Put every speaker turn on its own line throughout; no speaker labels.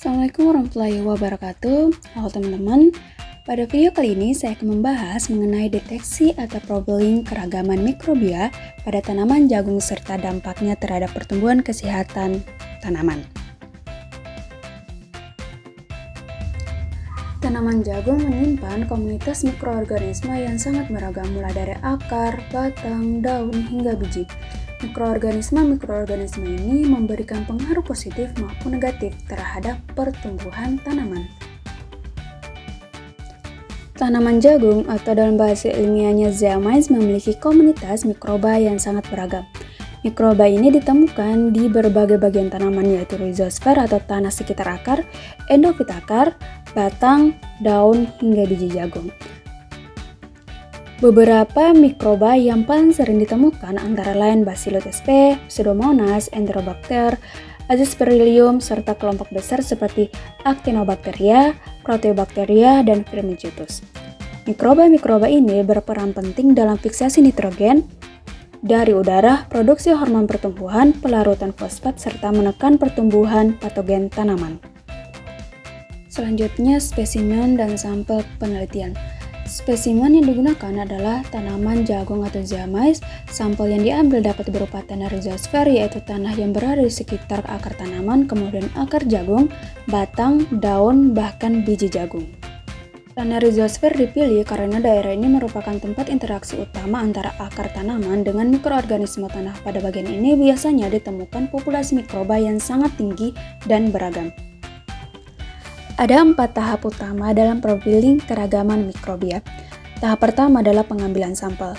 Assalamualaikum warahmatullahi wabarakatuh. Halo teman-teman, pada video kali ini saya akan membahas mengenai deteksi atau profiling keragaman mikrobia pada tanaman jagung serta dampaknya terhadap pertumbuhan kesehatan tanaman. Tanaman jagung menyimpan komunitas mikroorganisme yang sangat beragam mulai dari akar, batang, daun, hingga biji. Mikroorganisme ini memberikan pengaruh positif maupun negatif terhadap pertumbuhan tanaman. Tanaman jagung atau dalam bahasa ilmiahnya zeamys memiliki komunitas mikroba yang sangat beragam. Mikroba ini ditemukan di berbagai bagian tanaman yaitu rhizosfer atau tanah sekitar akar, endofit akar, batang, daun, hingga biji jagung. Beberapa mikroba yang paling sering ditemukan antara lain Bacillus sp, Pseudomonas, Enterobacter, Aspergillium, serta kelompok besar seperti Actinobacteria, Proteobacteria, dan Firmicutes. Mikroba-mikroba ini berperan penting dalam fiksasi nitrogen dari udara, produksi hormon pertumbuhan, pelarutan fosfat, serta menekan pertumbuhan patogen tanaman. Selanjutnya, spesimen dan sampel penelitian. Spesimen yang digunakan adalah tanaman jagung atau zeamys. Sampel yang diambil dapat berupa tanah rhizosfer, yaitu tanah yang berada di sekitar akar tanaman, kemudian akar jagung, batang, daun, bahkan biji jagung. Tanah rhizosfer dipilih karena daerah ini merupakan tempat interaksi utama antara akar tanaman dengan mikroorganisme tanah. Pada bagian ini biasanya ditemukan populasi mikroba yang sangat tinggi dan beragam. Ada 4 tahap utama dalam profiling keragaman mikrobia. Tahap pertama adalah pengambilan sampel.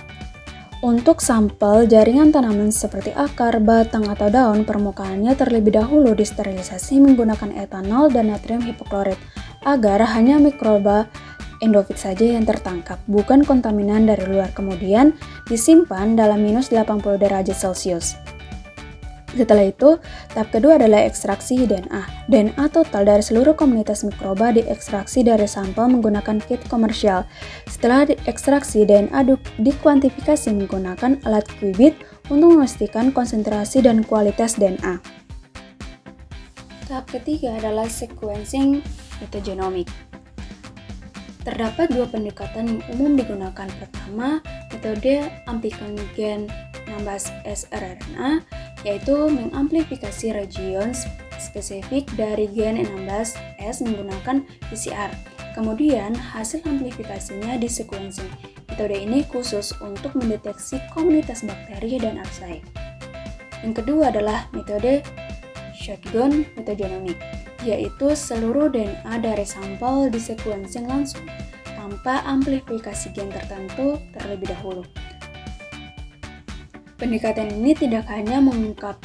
Untuk sampel jaringan tanaman seperti akar, batang, atau daun, permukaannya terlebih dahulu disterilisasi menggunakan etanol dan natrium hipoklorit agar hanya mikroba endofit saja yang tertangkap, bukan kontaminan dari luar. Kemudian disimpan dalam minus 80 derajat Celcius. Setelah itu, tahap kedua adalah ekstraksi DNA. DNA total dari seluruh komunitas mikroba diekstraksi dari sampel menggunakan kit komersial. Setelah diekstraksi, DNA dikuantifikasi menggunakan alat qubit untuk memastikan konsentrasi dan kualitas DNA. Tahap ketiga adalah sequencing metagenomic. Terdapat 2 pendekatan yang umum digunakan. Pertama, metode amplikan gen 16S rRNA, yaitu mengamplifikasi region spesifik dari gen 16S menggunakan PCR. Kemudian, hasil amplifikasinya di sequencing. Metode ini khusus untuk mendeteksi komunitas bakteri dan archaea. Yang kedua adalah metode shotgun metagenomic, yaitu seluruh DNA dari sampel di sequencing langsung tanpa amplifikasi gen tertentu terlebih dahulu. Pendekatan ini tidak hanya mengungkap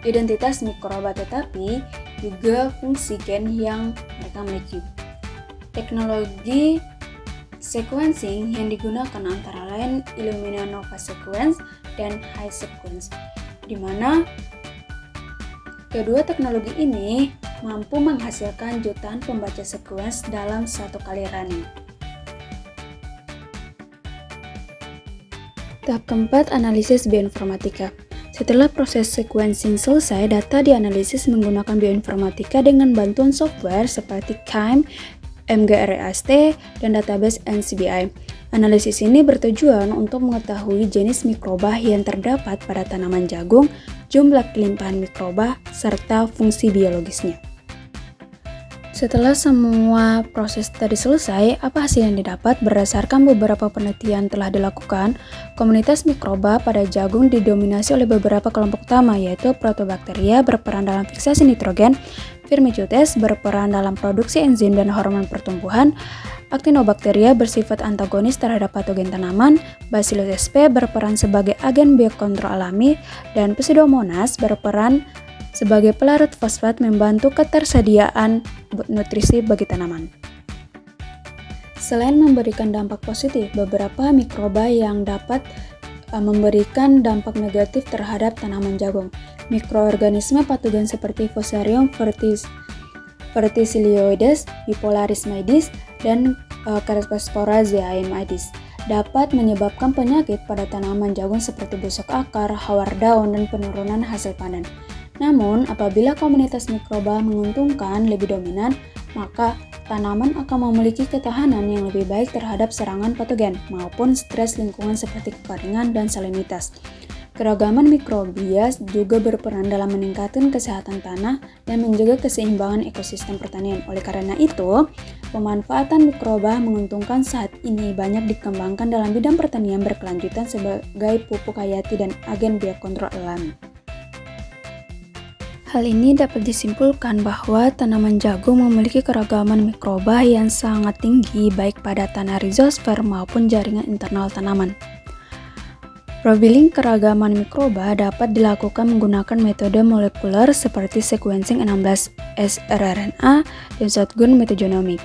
identitas mikroba, tetapi juga fungsi gen yang mereka miliki. Teknologi sequencing yang digunakan antara lain Illumina Nova Sequence dan HiSequence, di mana kedua teknologi ini mampu menghasilkan jutaan pembaca sequence dalam satu kali running. Tahap keempat, analisis bioinformatika. Setelah proses sequencing selesai, data dianalisis menggunakan bioinformatika dengan bantuan software seperti KIME, MGRAST, dan database NCBI. Analisis ini bertujuan untuk mengetahui jenis mikroba yang terdapat pada tanaman jagung, jumlah kelimpahan mikroba, serta fungsi biologisnya. Setelah semua proses tadi selesai, apa hasil yang didapat? Berdasarkan beberapa penelitian telah dilakukan, komunitas mikroba pada jagung didominasi oleh beberapa kelompok utama, yaitu Proteobacteria berperan dalam fiksasi nitrogen, Firmicutes berperan dalam produksi enzim dan hormon pertumbuhan, Actinobacteria bersifat antagonis terhadap patogen tanaman, Bacillus sp berperan sebagai agen biokontrol alami, dan Pseudomonas berperan sebagai pelarut fosfat membantu ketersediaan nutrisi bagi tanaman. Selain memberikan dampak positif, beberapa mikroba yang dapat memberikan dampak negatif terhadap tanaman jagung. Mikroorganisme patogen seperti Fusarium verticilioides, Bipolaris maydis, dan Cryptospora zeaimydis dapat menyebabkan penyakit pada tanaman jagung seperti busuk akar, hawar daun, dan penurunan hasil panen. Namun, apabila komunitas mikroba menguntungkan lebih dominan, maka tanaman akan memiliki ketahanan yang lebih baik terhadap serangan patogen maupun stres lingkungan seperti kekeringan dan salinitas. Keragaman mikrobia juga berperan dalam meningkatkan kesehatan tanah dan menjaga keseimbangan ekosistem pertanian. Oleh karena itu, pemanfaatan mikroba menguntungkan saat ini banyak dikembangkan dalam bidang pertanian berkelanjutan sebagai pupuk hayati dan agen biokontrol alami. Hal ini dapat disimpulkan bahwa tanaman jagung memiliki keragaman mikroba yang sangat tinggi baik pada tanah rhizosfer maupun jaringan internal tanaman. Profiling keragaman mikroba dapat dilakukan menggunakan metode molekuler seperti sequencing 16 srRNA dan shotgun metagenomic.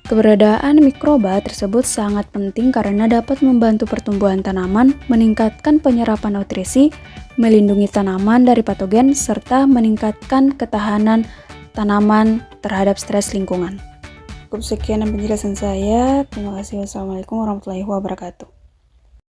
Keberadaan mikroba tersebut sangat penting karena dapat membantu pertumbuhan tanaman, meningkatkan penyerapan nutrisi, melindungi tanaman dari patogen, serta meningkatkan ketahanan tanaman terhadap stres lingkungan. Cukup sekian penjelasan saya. Terima kasih. Wassalamualaikum warahmatullahi wabarakatuh.